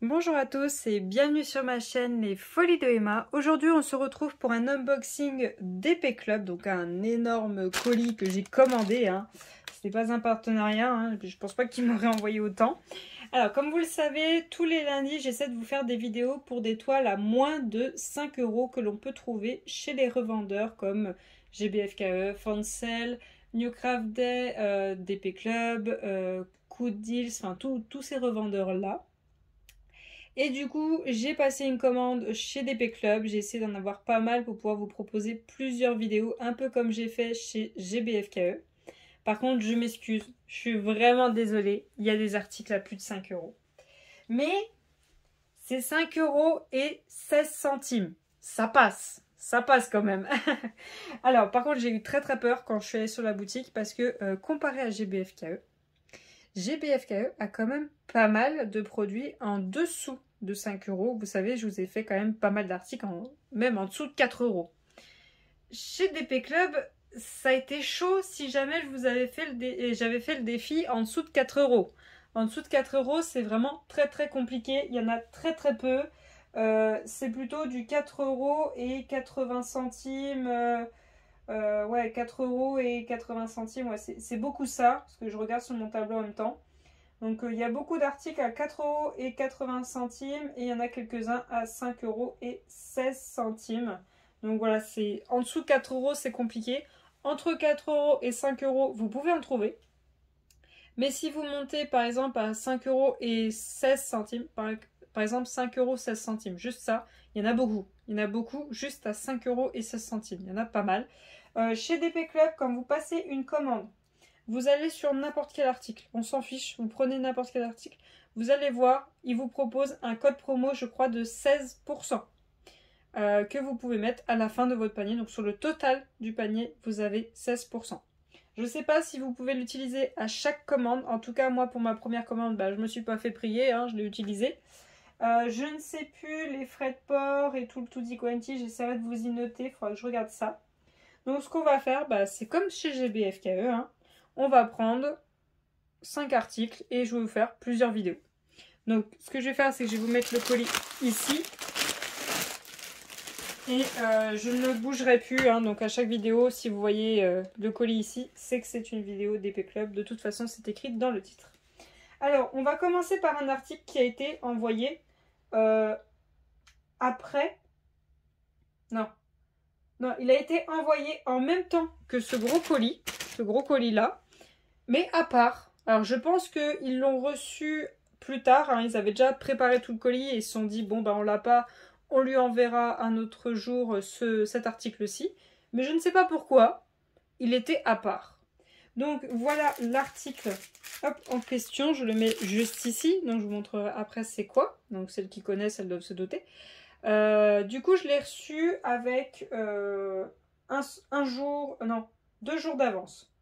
Bonjour à tous et bienvenue sur ma chaîne Les Folies de Emma. Aujourd'hui on se retrouve pour un unboxing d'Épée Club, donc un énorme colis que j'ai commandé. Ce n'est pas un partenariat, je pense pas qu'il m'aurait envoyé autant. Alors comme vous le savez, tous les lundis j'essaie de vous faire des vidéos pour des toiles à moins de 5 € que l'on peut trouver chez les revendeurs comme GBFKE, Fancel, New Craft Day, d'Épée Club, Good Deals, enfin tous ces revendeurs là. Et du coup, j'ai passé une commande chez DP Club. J'ai essayé d'en avoir pas mal pour pouvoir vous proposer plusieurs vidéos, un peu comme j'ai fait chez GBFKE. Par contre, je m'excuse, je suis vraiment désolée. Il y a des articles à plus de 5 €. Mais c'est 5 € et 16 centimes. Ça passe quand même. Alors, par contre, j'ai eu très peur quand je suis allée sur la boutique parce que comparé à GBFKE a quand même pas mal de produits en dessous de 5 €. Vous savez, je vous ai fait quand même pas mal d'articles, même en dessous de 4 €. Chez DP Club, ça a été chaud si jamais j'avais fait le défi en dessous de 4 €. En dessous de 4 €, c'est vraiment très compliqué. Il y en a très peu. C'est plutôt du 4 € et 80 centimes. Ouais, 4 € et 80 centimes, ouais, c'est beaucoup ça, parce que je regarde sur mon tableau en même temps. Donc il y a beaucoup d'articles à 4 € et 80 centimes, et il y en a quelques-uns à 5 € et 16 centimes. Donc voilà, c'est en dessous de 4 € c'est compliqué. Entre 4 € et 5 €, vous pouvez en trouver. Mais si vous montez par exemple à 5 € et 16 centimes, par exemple 5 € 16 centimes, juste ça, il y en a beaucoup. Il y en a beaucoup juste à 5 € et 16 centimes, il y en a pas mal. Chez DP Club, quand vous passez une commande, vous allez sur n'importe quel article, on s'en fiche, vous prenez n'importe quel article, vous allez voir, il vous propose un code promo, je crois, de 16%. Que vous pouvez mettre à la fin de votre panier. Donc sur le total du panier, vous avez 16%. Je ne sais pas si vous pouvez l'utiliser à chaque commande. En tout cas, moi, pour ma première commande, je ne me suis pas fait prier, je l'ai utilisé. Je ne sais plus les frais de port et tout le tutti quanti. J'essaierai de vous y noter, il faudra que je regarde ça. Donc ce qu'on va faire, c'est comme chez GBFKE. On va prendre 5 articles et je vais vous faire plusieurs vidéos. Donc ce que je vais faire, c'est que je vais vous mettre le colis ici. Et je ne bougerai plus, donc à chaque vidéo, si vous voyez le colis ici, c'est que c'est une vidéo d'Épée Club. De toute façon, c'est écrit dans le titre. Alors, on va commencer par un article qui a été envoyé après. Non, il a été envoyé en même temps que ce gros colis-là, mais à part. Alors, je pense qu'ils l'ont reçu plus tard, ils avaient déjà préparé tout le colis et ils se sont dit, bon, on l'a pas, on lui enverra un autre jour cet article-ci. Mais je ne sais pas pourquoi, il était à part. Donc, voilà l'article en question. Je le mets juste ici, donc je vous montrerai après c'est quoi. Donc, celles qui connaissent, elles doivent se doter. Du coup, je l'ai reçu avec 2 jours d'avance.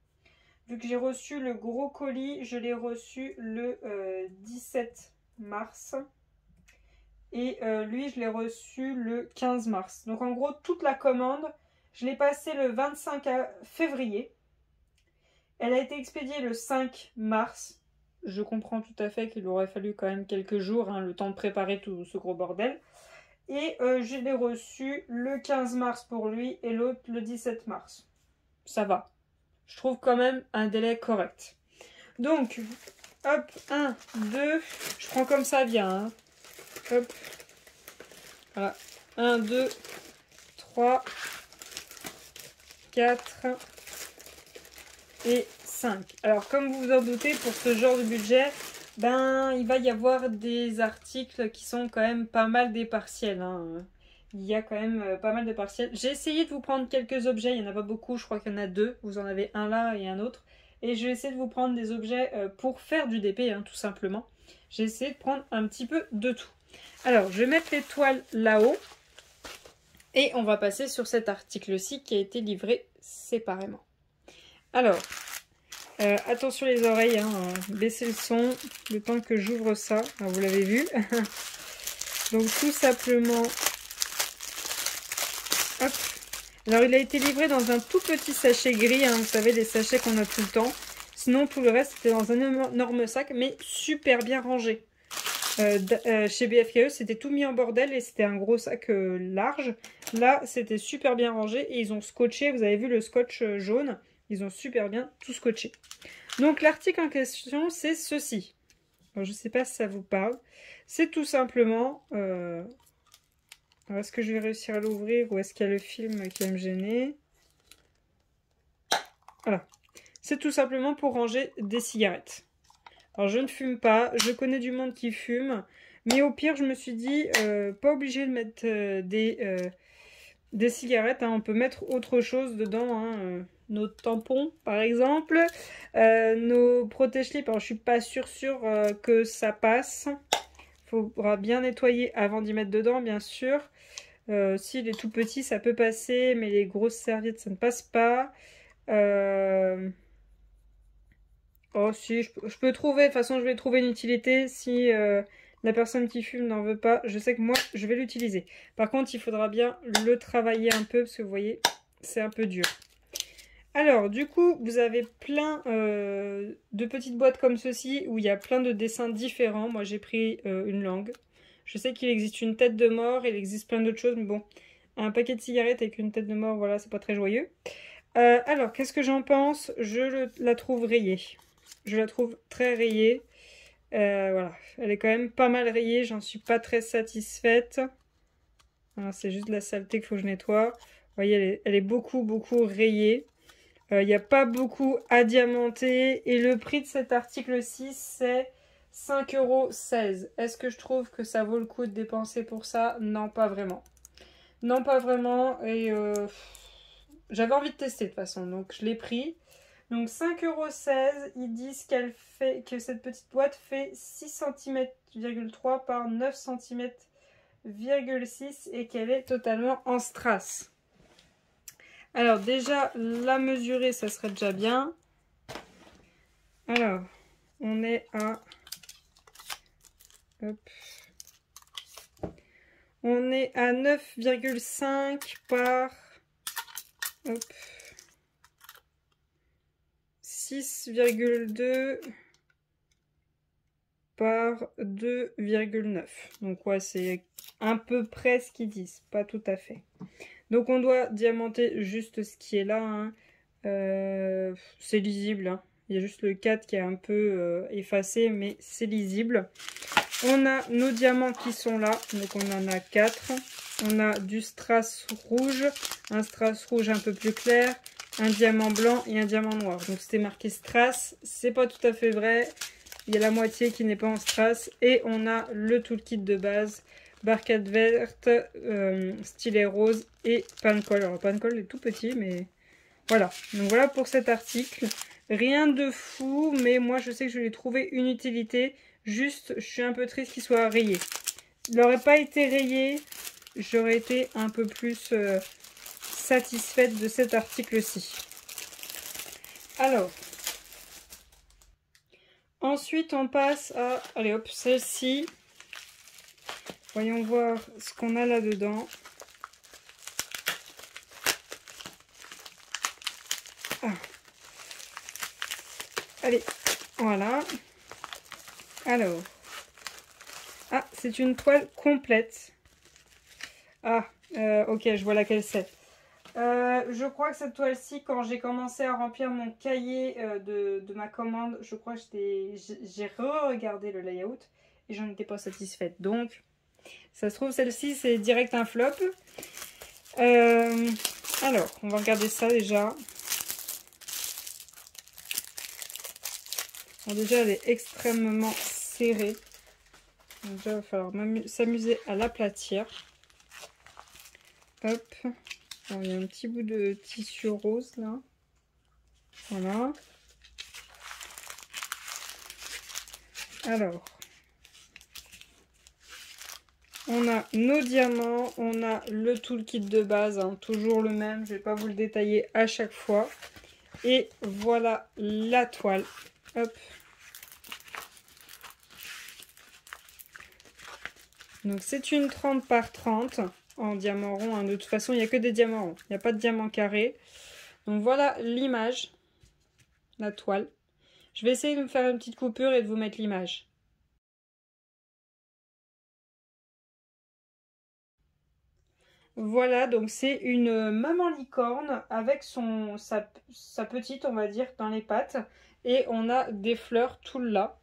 Vu que j'ai reçu le gros colis, je l'ai reçu le 17 mars. Et lui, je l'ai reçu le 15 mars. Donc en gros, toute la commande, je l'ai passée le 25 février. Elle a été expédiée le 5 mars. Je comprends tout à fait qu'il aurait fallu quand même quelques jours, le temps de préparer tout ce gros bordel. Et je l'ai reçu le 15 mars pour lui et l'autre le 17 mars. Ça va. Je trouve quand même un délai correct. Donc, hop, 1, 2, je prends comme ça vient. Hop, voilà. 1, 2, 3, 4 et 5. Alors, comme vous vous en doutez, pour ce genre de budget, il va y avoir des articles qui sont quand même pas mal des partiels. Il y a quand même pas mal de partiels. J'ai essayé de vous prendre quelques objets, il n'y en a pas beaucoup, je crois qu'il y en a 2. Vous en avez un là et un autre. Et je vais essayer de vous prendre des objets pour faire du DP, tout simplement. J'ai essayé de prendre un petit peu de tout. Alors, je vais mettre les toiles là-haut. Et on va passer sur cet article-ci qui a été livré séparément. Alors, attention les oreilles, baissez le son, le temps que j'ouvre ça. Alors, vous l'avez vu. Donc, tout simplement... Hop. Alors il a été livré dans un tout petit sachet gris, vous savez les sachets qu'on a tout le temps. Sinon tout le reste était dans un énorme sac mais super bien rangé. chez BFKE, c'était tout mis en bordel et c'était un gros sac large. Là, c'était super bien rangé et ils ont scotché, vous avez vu le scotch jaune, ils ont super bien tout scotché. Donc l'article en question, c'est ceci. Alors, je ne sais pas si ça vous parle. C'est tout simplement... est-ce que je vais réussir à l'ouvrir ou est-ce qu'il y a le film qui va me gêner? Voilà. C'est tout simplement pour ranger des cigarettes. Alors je ne fume pas, je connais du monde qui fume, mais au pire je me suis dit, pas obligé de mettre des cigarettes, hein, on peut mettre autre chose dedans, hein, nos tampons par exemple, nos protège-slips, alors je suis pas sûre que ça passe, il faudra bien nettoyer avant d'y mettre dedans bien sûr. S'il est tout petit ça peut passer, mais les grosses serviettes ça ne passe pas. Oh si, je peux trouver, de toute façon je vais trouver une utilité si la personne qui fume n'en veut pas. Je sais que moi je vais l'utiliser. Par contre il faudra bien le travailler un peu parce que vous voyez c'est un peu dur. Alors du coup vous avez plein de petites boîtes comme ceci où il y a plein de dessins différents. Moi j'ai pris une langue. Je sais qu'il existe une tête de mort, il existe plein d'autres choses mais bon, un paquet de cigarettes avec une tête de mort, voilà, c'est pas très joyeux. Alors qu'est-ce que j'en pense? La trouve rayée. Je la trouve très rayée. Voilà, elle est quand même pas mal rayée. J'en suis pas très satisfaite. C'est juste de la saleté qu'il faut que je nettoie. Vous voyez, elle est beaucoup rayée. Il n'y a pas beaucoup à diamanter. Et le prix de cet article-ci, c'est 5,16 €. Est-ce que je trouve que ça vaut le coup de dépenser pour ça? Non, pas vraiment. Non, pas vraiment. Et j'avais envie de tester de toute façon. Donc, je l'ai pris. Donc 5,16 €, ils disent que cette petite boîte fait 6,3 cm par 9,6 cm et qu'elle est totalement en strass. Alors déjà, la mesurer, ça serait déjà bien. Alors, on est à... Hop. On est à 9,5 par... Hop. 6,2 par 2,9. Donc ouais, c'est un peu près ce qu'ils disent, pas tout à fait. Donc on doit diamanter juste ce qui est là, hein. C'est lisible, hein. Il y a juste le 4 qui est un peu effacé, mais c'est lisible. On a nos diamants qui sont là, donc on en a 4. On a du strass rouge, un strass rouge un peu plus clair, un diamant blanc et un diamant noir. Donc c'était marqué strass, c'est pas tout à fait vrai. Il y a la moitié qui n'est pas en strass. Et on a le toolkit de base, barquette verte, stylet rose et pancol. Alors pancol est tout petit, mais voilà. Donc voilà pour cet article. Rien de fou, mais moi je sais que je vais trouver une utilité. Juste, je suis un peu triste qu'il soit rayé. Il n'aurait pas été rayé, j'aurais été un peu plus satisfaite de cet article-ci. Alors, ensuite on passe à, allez hop, celle-ci. Voyons voir ce qu'on a là-dedans. Ah. Allez, voilà. Alors, c'est une toile complète. Ok, je vois laquelle c'est. Je crois que cette toile-ci, quand j'ai commencé à remplir mon cahier de ma commande, je crois que j'ai re-regardé le layout et j'en étais pas satisfaite. Donc, ça se trouve, celle-ci, c'est direct un flop. Alors, on va regarder ça déjà. Alors déjà, elle est extrêmement serrée. Donc déjà, il va falloir s'amuser à l'aplatir. Hop. Alors, il y a un petit bout de tissu rose là. Voilà. Alors, on a nos diamants, on a le toolkit de base, hein, toujours le même, je ne vais pas vous le détailler à chaque fois. Et voilà la toile. Hop. Donc c'est une 30 par 30 en diamant rond, hein. De toute façon, il n'y a que des diamants ronds, il n'y a pas de diamant carré. Donc voilà l'image, la toile. Je vais essayer de me faire une petite coupure et de vous mettre l'image. Voilà, donc c'est une maman licorne avec sa petite, on va dire, dans les pattes. Et on a des fleurs tout le là,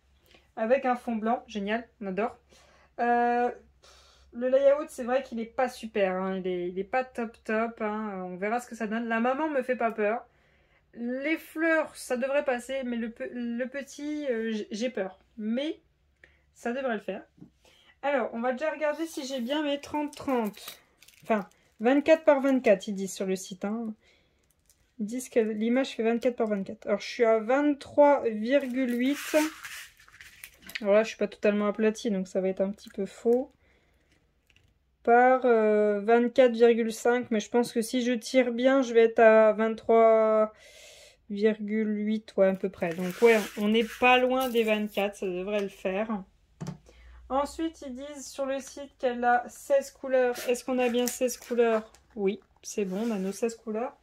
avec un fond blanc. Génial, on adore. Euh, le layout, c'est vrai qu'il est pas super, hein. Il est pas top top, hein. On verra ce que ça donne. La maman me fait pas peur. Les fleurs, ça devrait passer, mais le petit, j'ai peur. Mais ça devrait le faire. Alors, on va déjà regarder si j'ai bien mes 30-30. Enfin, 24 par 24, ils disent sur le site, hein. Ils disent que l'image fait 24 par 24. Alors, je suis à 23,8. Alors là, je suis pas totalement aplatie, donc ça va être un petit peu faux. Par 24,5. Mais je pense que si je tire bien, je vais être à 23,8. Ouais, à peu près. Donc, ouais, on n'est pas loin des 24. Ça devrait le faire. Ensuite, ils disent sur le site qu'elle a 16 couleurs. Est-ce qu'on a bien 16 couleurs? Oui, c'est bon, on a nos 16 couleurs.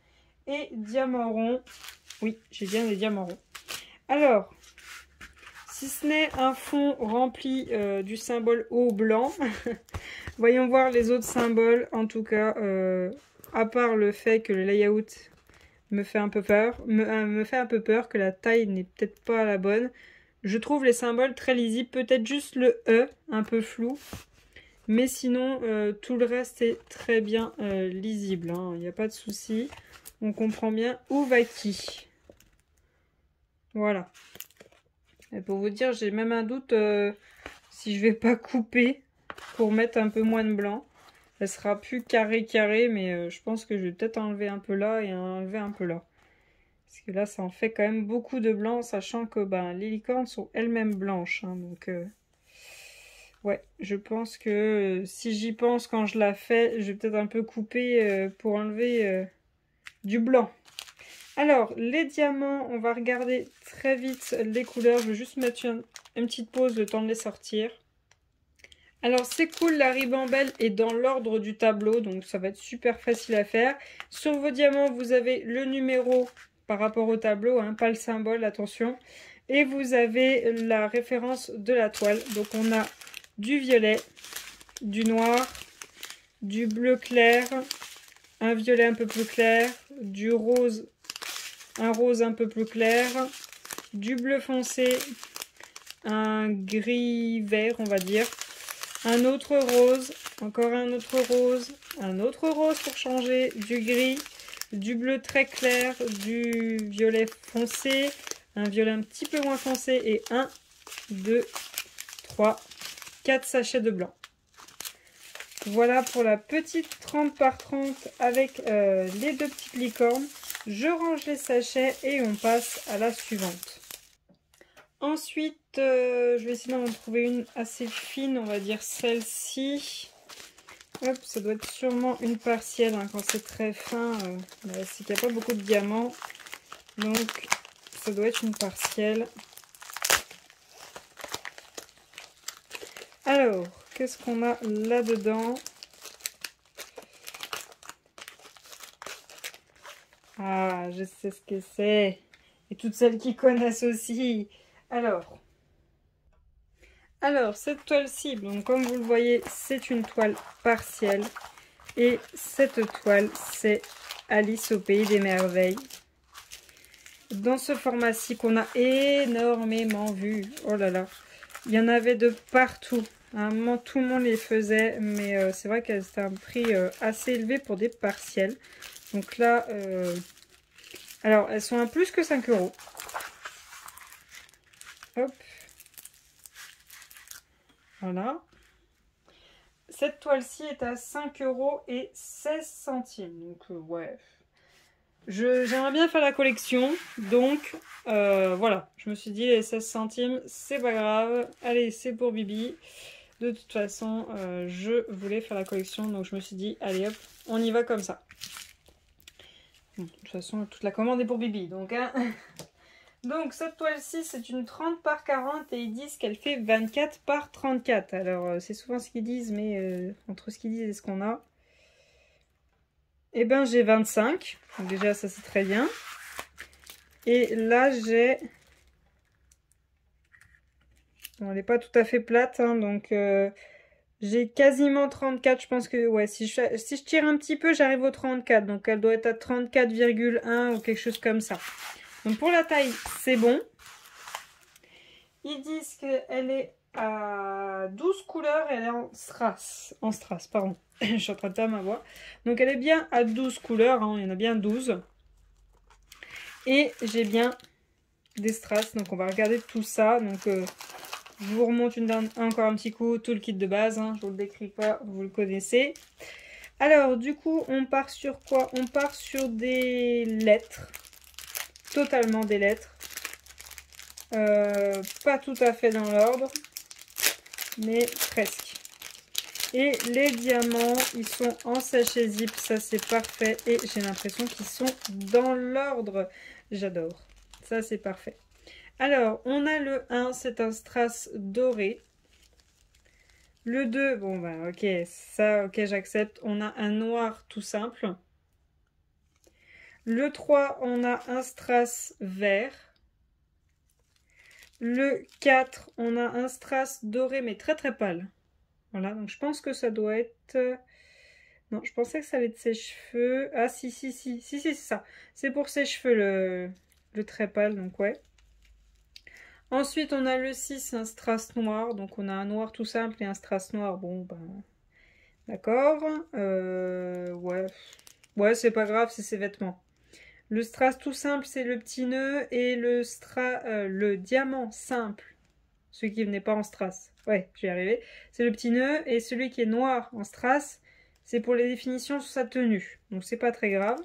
Et diamant rond. Oui, j'ai bien des diamants ronds. Alors, si ce n'est un fond rempli du symbole O blanc, voyons voir les autres symboles. En tout cas, à part le fait que le layout me fait un peu peur, me fait un peu peur, que la taille n'est peut-être pas la bonne. Je trouve les symboles très lisibles, peut-être juste le E, un peu flou. Mais sinon, tout le reste est très bien lisible, hein. Il n'y a pas de souci. On comprend bien où va qui. Voilà. Et pour vous dire, j'ai même un doute si je vais pas couper pour mettre un peu moins de blanc. Elle sera plus carré, mais je pense que je vais peut-être enlever un peu là et enlever un peu là. Parce que là, ça en fait quand même beaucoup de blanc, sachant que les licornes sont elles-mêmes blanches, hein, donc, ouais, je pense que si j'y pense quand je la fais, je vais peut-être un peu couper pour enlever du blanc. Alors, les diamants, on va regarder très vite les couleurs. Je vais juste mettre une petite pause, le temps de les sortir. Alors, c'est cool, la ribambelle est dans l'ordre du tableau, donc ça va être super facile à faire. Sur vos diamants, vous avez le numéro par rapport au tableau, hein, pas le symbole, attention. Et vous avez la référence de la toile. Donc, on a du violet, du noir, du bleu clair, un violet un peu plus clair, du rose, un rose un peu plus clair, du bleu foncé, un gris vert, on va dire, un autre rose, encore un autre rose pour changer, du gris, du bleu très clair, du violet foncé, un violet un petit peu moins foncé et 1, 2, 3, 4 sachets de blanc. Voilà pour la petite 30 par 30 avec les deux petites licornes. Je range les sachets et on passe à la suivante. Ensuite, je vais essayer d'en trouver une assez fine, on va dire celle-ci. Hop, ça doit être sûrement une partielle, hein, quand c'est très fin, c'est qu'il n'y a pas beaucoup de diamants. Donc, ça doit être une partielle. Alors, qu'est-ce qu'on a là-dedans? Ah, je sais ce que c'est. Et toutes celles qui connaissent aussi. Alors, cette toile-ci, donc comme vous le voyez, c'est une toile partielle. Et cette toile, c'est Alice au Pays des Merveilles. Dans ce format-ci qu'on a énormément vu. Oh là là. Il y en avait de partout. À un moment, tout le monde les faisait. Mais c'est vrai qu'elles étaient à un prix assez élevé pour des partiels. Donc là, alors elles sont à plus que 5 €. Hop. Voilà. Cette toile-ci est à 5,16 €. Donc, ouais. J'aimerais bien faire la collection. Donc, voilà. Je me suis dit, les 16 centimes, c'est pas grave. Allez, c'est pour Bibi. De toute façon, je voulais faire la collection. Donc, je me suis dit, allez hop, on y va comme ça. Bon, de toute façon, toute la commande est pour Bibi. Donc, hein. Donc cette toile-ci, c'est une 30 par 40 et ils disent qu'elle fait 24 par 34. Alors c'est souvent ce qu'ils disent, mais entre ce qu'ils disent et ce qu'on a, eh ben j'ai 25. Donc déjà ça c'est très bien. Et là j'ai... Bon, elle n'est pas tout à fait plate, hein, donc J'ai quasiment 34, je pense que ouais, si je tire un petit peu, j'arrive au 34. Donc elle doit être à 34,1 ou quelque chose comme ça. Donc pour la taille, c'est bon. Ils disent qu'elle est à 12 couleurs et elle est en strass. En strass, pardon. Je suis en train de perdre ma voix. Donc elle est bien à 12 couleurs, hein, il y en a bien 12. Et j'ai bien des strass, donc on va regarder tout ça. Donc je vous remonte encore un petit coup, tout le kit de base, hein, je vous le décris pas, vous le connaissez. Alors du coup, on part sur quoi? On part sur des lettres, totalement des lettres. Pas tout à fait dans l'ordre, mais presque. Et les diamants, ils sont en sachet zip, ça c'est parfait. Et j'ai l'impression qu'ils sont dans l'ordre. J'adore, ça c'est parfait. Alors, on a le 1, c'est un strass doré. Le 2, bon bah ok, ça ok j'accepte. On a un noir tout simple. Le 3, on a un strass vert. Le 4, on a un strass doré mais très très pâle. Voilà, donc je pense que ça doit être... Non, je pensais que ça allait être ses cheveux. Ah si, c'est ça. C'est pour ses cheveux le très pâle, donc ouais. Ensuite, on a le 6, un strass noir. Donc on a un noir tout simple et un strass noir. Bon, ben... D'accord. Ouais. Ouais, c'est pas grave, c'est ses vêtements. Le strass tout simple, c'est le petit nœud. Et le diamant simple, celui qui venait pas en strass. Ouais, je vais y arriver. C'est le petit nœud. Et celui qui est noir en strass, c'est pour les définitions sur sa tenue. Donc c'est pas très grave.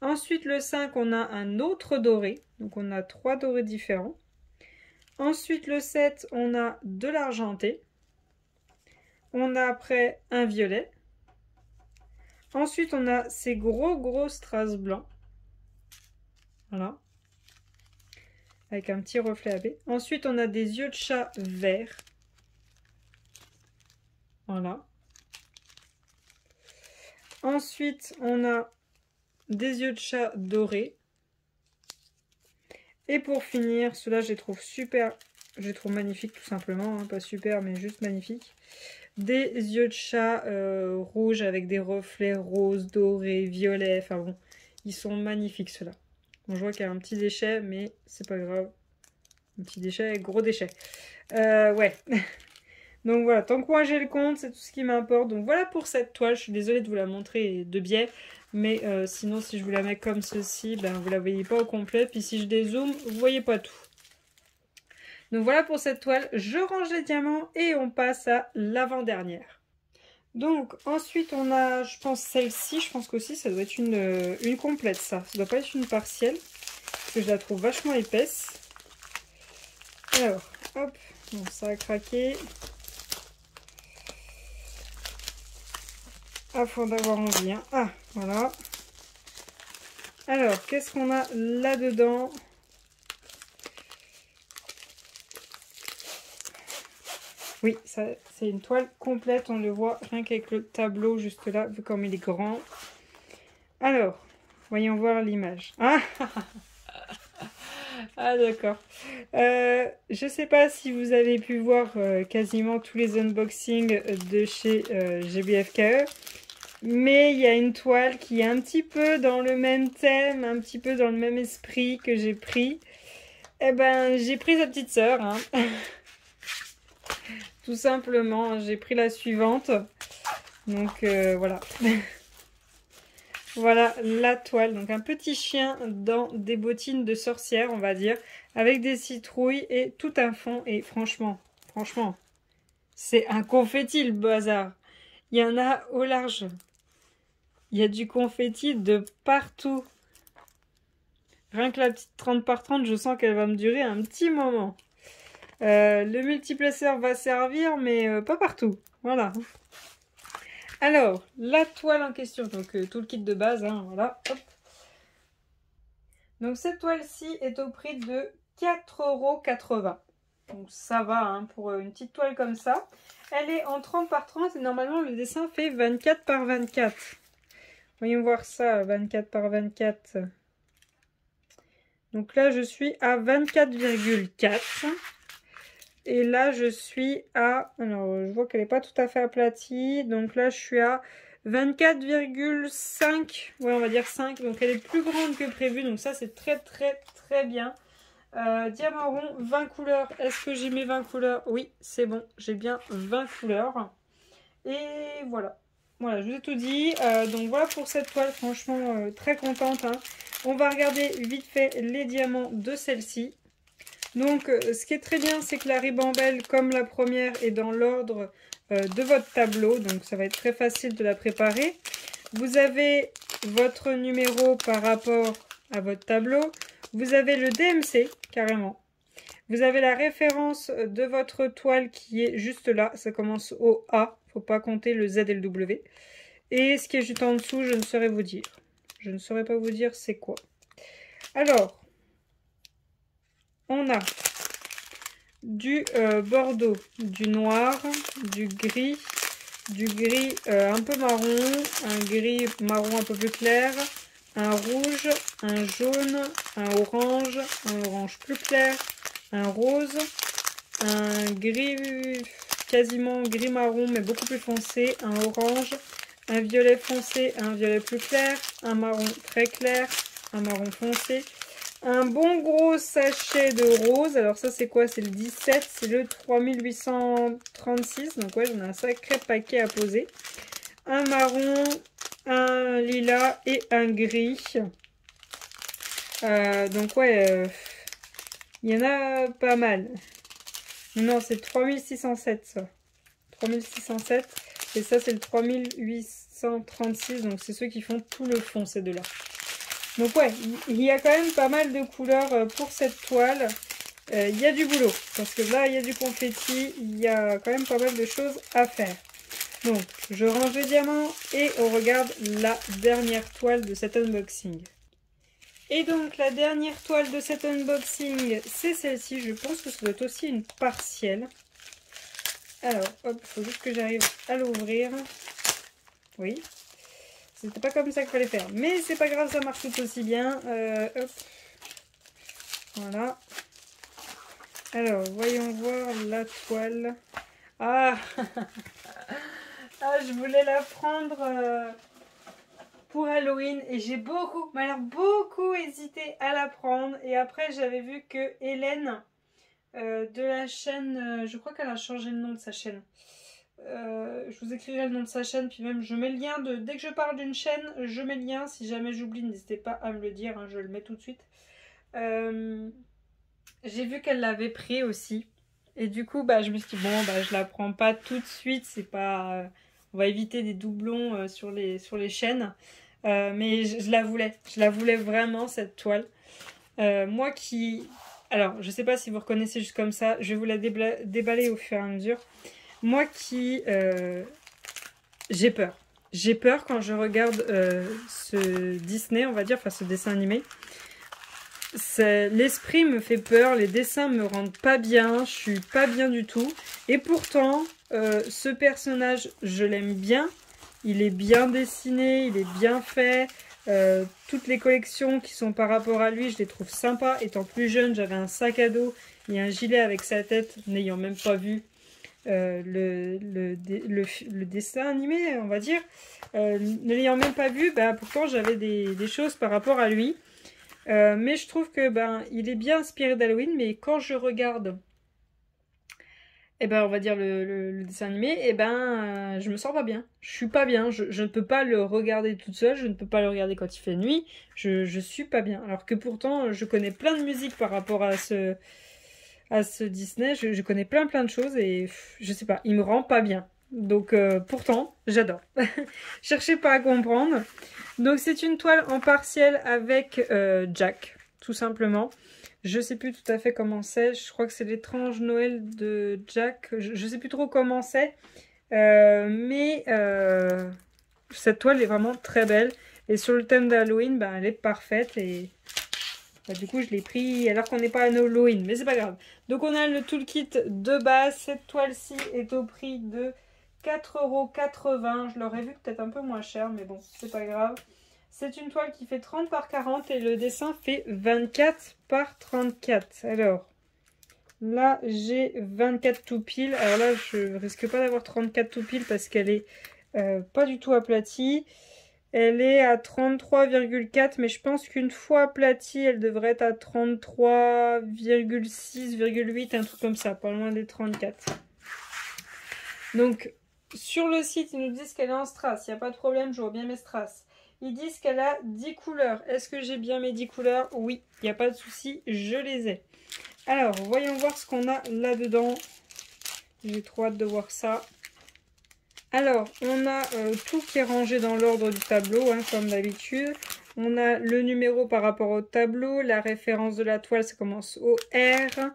Ensuite, le 5, on a un autre doré. Donc on a 3 dorés différents. Ensuite, le 7, on a de l'argenté. On a après un violet. Ensuite, on a ces gros strass blancs. Voilà. Avec un petit reflet AB. Ensuite, on a des yeux de chat verts. Voilà. Ensuite, on a des yeux de chat dorés. Et pour finir, ceux-là, je les trouve super. Je les trouve magnifiques tout simplement. Hein, pas super, mais juste magnifiques. Des yeux de chat rouges avec des reflets roses, dorés, violets. Enfin bon, ils sont magnifiques ceux-là. Bon, je vois qu'il y a un petit déchet, mais c'est pas grave. Un petit déchet, gros déchet. Ouais. Donc voilà, tant que moi j'ai le compte, c'est tout ce qui m'importe. Donc voilà pour cette toile. Je suis désolée de vous la montrer de biais. Mais sinon, si je vous la mets comme ceci, ben, vous la voyez pas au complet. Puis si je dézoome, vous voyez pas tout. Donc voilà pour cette toile. Je range les diamants et on passe à l'avant-dernière. Donc ensuite on a, je pense celle-ci, je pense qu'aussi ça doit être une complète ça. Ça doit pas être une partielle. Parce que je la trouve vachement épaisse. Alors, hop, bon ça a craqué. Ah, faut d'avoir envie, hein. Ah, voilà. Alors, qu'est-ce qu'on a là-dedans? Oui, c'est une toile complète, on le voit rien qu'avec le tableau juste là, vu comme il est grand. Alors, voyons voir l'image. Ah, ah d'accord. Je sais pas si vous avez pu voir quasiment tous les unboxings de chez GBFKE, mais il y a une toile qui est un petit peu dans le même thème, un petit peu dans le même esprit que j'ai pris. Eh ben, j'ai pris sa petite sœur, hein. Tout simplement, j'ai pris la suivante. Donc voilà. Voilà la toile. Donc un petit chien dans des bottines de sorcière, on va dire. Avec des citrouilles et tout un fond. Et franchement, c'est un confetti le bazar. Il y en a au large. Il y a du confetti de partout. Rien que la petite 30 par 30, je sens qu'elle va me durer un petit moment. Le multiplaceur va servir, mais pas partout. Voilà. Alors, la toile en question, donc tout le kit de base, hein, voilà. Hop. Donc cette toile-ci est au prix de 4,80 €. Donc ça va hein, pour une petite toile comme ça. Elle est en 30 par 30 et normalement le dessin fait 24 par 24. Voyons voir ça, 24 par 24. Donc là je suis à 24,4. Et là, je suis à... Alors, je vois qu'elle n'est pas tout à fait aplatie. Donc là, je suis à 24,5. Ouais, on va dire 5. Donc elle est plus grande que prévu. Donc ça, c'est très bien. Diamant rond, 20 couleurs. Est-ce que j'ai mes 20 couleurs? Oui, c'est bon. J'ai bien 20 couleurs. Et voilà. Voilà, je vous ai tout dit. Donc voilà pour cette toile. Franchement, très contente. Hein. On va regarder vite fait les diamants de celle-ci. Donc, ce qui est très bien, c'est que la ribambelle, comme la première, est dans l'ordre de votre tableau. Donc, ça va être très facile de la préparer. Vous avez votre numéro par rapport à votre tableau. Vous avez le DMC, carrément. Vous avez la référence de votre toile qui est juste là. Ça commence au A. Il ne faut pas compter le Z et le W. Et ce qui est juste en dessous, je ne saurais vous dire. Je ne saurais pas vous dire c'est quoi. Alors... On a du bordeaux, du noir, du gris un peu marron, un gris marron un peu plus clair, un rouge, un jaune, un orange plus clair, un rose, un gris quasiment gris marron mais beaucoup plus foncé, un orange, un violet foncé, un violet plus clair, un marron très clair, un marron foncé. Un bon gros sachet de rose. Alors ça c'est quoi? C'est le 17. C'est le 3836. Donc ouais, j'en ai un sacré paquet à poser. Un marron, un lilas et un gris. Donc ouais, il y en a pas mal. Non, c'est 3607 ça. 3607. Et ça c'est le 3836. Donc c'est ceux qui font tout le fond, ces deux-là. Donc ouais, il y a quand même pas mal de couleurs pour cette toile. Il y a du boulot, parce que là, il y a du confetti, il y a quand même pas mal de choses à faire. Donc, je range les diamants et on regarde la dernière toile de cet unboxing. Et donc, la dernière toile de cet unboxing, c'est celle-ci. Je pense que ça doit être aussi une partielle. Alors, hop, il faut juste que j'arrive à l'ouvrir. Oui. C'était pas comme ça qu'il fallait faire. Mais c'est pas grave, ça marche tout aussi bien. Hop. Voilà. Alors, voyons voir la toile. Ah, ah je voulais la prendre pour Halloween. Et j'ai beaucoup, mais alors beaucoup hésité à la prendre. Et après, j'avais vu que Hélène, de la chaîne... je crois qu'elle a changé le nom de sa chaîne. Je vous écrirai le nom de sa chaîne, puis même je mets le lien de... Dès que je parle d'une chaîne, je mets le lien. Si jamais j'oublie, n'hésitez pas à me le dire, hein, je le mets tout de suite. J'ai vu qu'elle l'avait pris aussi. Et du coup, bah, je me suis dit, bon, bah, je la prends pas tout de suite. C'est pas... on va éviter des doublons sur les chaînes. Mais je la voulais. Je la voulais vraiment, cette toile. Moi qui... Alors, je sais pas si vous reconnaissez juste comme ça. Je vais vous la déballer au fur et à mesure. Moi qui... j'ai peur. J'ai peur quand je regarde ce Disney, on va dire, enfin ce dessin animé. L'esprit me fait peur, les dessins me rendent pas bien, je suis pas bien du tout. Et pourtant, ce personnage, je l'aime bien. Il est bien dessiné, il est bien fait. Toutes les collections qui sont par rapport à lui, je les trouve sympas. Étant plus jeune, j'avais un sac à dos et un gilet avec sa tête, n'ayant même pas vu le dessin animé, on va dire. Ne l'ayant même pas vu, bah, pourtant j'avais des choses par rapport à lui. Mais je trouve que il est bien inspiré d'Halloween, mais quand je regarde, on va dire le dessin animé, je me sens pas bien. Je suis pas bien. Je ne peux pas le regarder toute seule. Je ne peux pas le regarder quand il fait nuit. Je suis pas bien. Alors que pourtant, je connais plein de musique par rapport à ce Disney. Je connais plein de choses et je sais pas, il me rend pas bien. Donc pourtant, j'adore. Cherchez pas à comprendre. Donc c'est une toile en partiel avec Jack, tout simplement. Je sais plus tout à fait comment c'est. Je crois que c'est l'étrange Noël de Jack. Je sais plus trop comment c'est. Mais cette toile est vraiment très belle. Et sur le thème d'Halloween, elle est parfaite. Et du coup, je l'ai pris alors qu'on n'est pas à Halloween. Mais c'est pas grave. Donc on a le toolkit de base. Cette toile-ci est au prix de 4,80 €. Je l'aurais vu peut-être un peu moins cher, mais bon, c'est pas grave. C'est une toile qui fait 30 par 40 et le dessin fait 24 par 34. Alors, Là, j'ai 24 tout pile. Alors là, je risque pas d'avoir 34 tout pile parce qu'elle est pas du tout aplatie. Elle est à 33,4, mais je pense qu'une fois aplatie, elle devrait être à 33,6,8, un truc comme ça, pas loin des 34. Donc, sur le site, ils nous disent qu'elle est en strass. Il n'y a pas de problème, je vois bien mes strass. Ils disent qu'elle a 10 couleurs. Est-ce que j'ai bien mes 10 couleurs? Oui, il n'y a pas de souci, je les ai. Alors, voyons voir ce qu'on a là-dedans. J'ai trop hâte de voir ça. Alors, on a tout qui est rangé dans l'ordre du tableau, hein, comme d'habitude. On a le numéro par rapport au tableau. La référence de la toile, ça commence au R.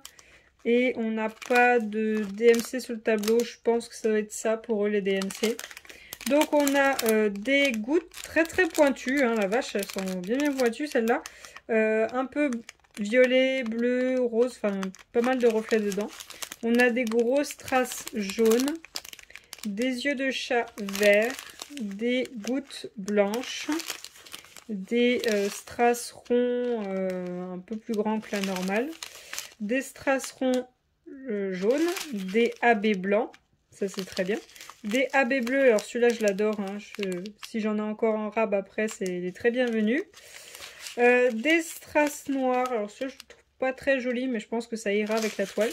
Et on n'a pas de DMC sur le tableau. Je pense que ça doit être ça pour eux, les DMC. Donc, on a des gouttes très très pointues. Hein, la vache, elles sont bien bien pointues, celles-là. Un peu violet, bleu, rose. Enfin, pas mal de reflets dedans. On a des grosses traces jaunes. Des yeux de chat verts, des gouttes blanches, des strass ronds un peu plus grands que la normale, des strass ronds jaunes, des AB blancs, ça c'est très bien, des AB bleus, alors celui-là je l'adore, hein, si j'en ai encore en rab après, il est très bienvenu. Des strass noirs, alors celui-là je le trouve pas très joli, mais je pense que ça ira avec la toile,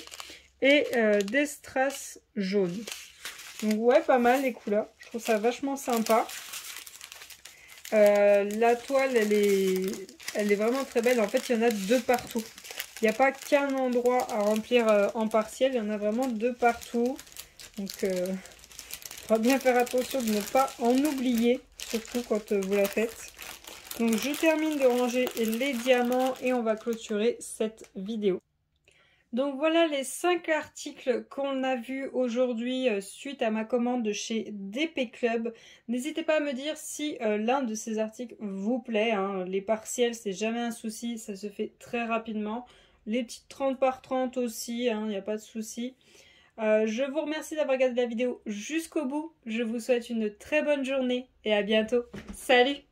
et des strass jaunes. Donc ouais, pas mal les couleurs. Je trouve ça vachement sympa. La toile, elle est vraiment très belle. En fait, il y en a deux partout. Il n'y a pas qu'un endroit à remplir en partiel. Il y en a vraiment deux partout. Donc, il faudra bien faire attention de ne pas en oublier. Surtout quand vous la faites. Donc, je termine de ranger les diamants et on va clôturer cette vidéo. Donc voilà les 5 articles qu'on a vus aujourd'hui suite à ma commande de chez DP Club. N'hésitez pas à me dire si l'un de ces articles vous plaît. Hein. Les partiels, c'est jamais un souci, ça se fait très rapidement. Les petites 30 par 30 aussi, il n'y a pas de souci. Je vous remercie d'avoir regardé la vidéo jusqu'au bout. Je vous souhaite une très bonne journée et à bientôt. Salut!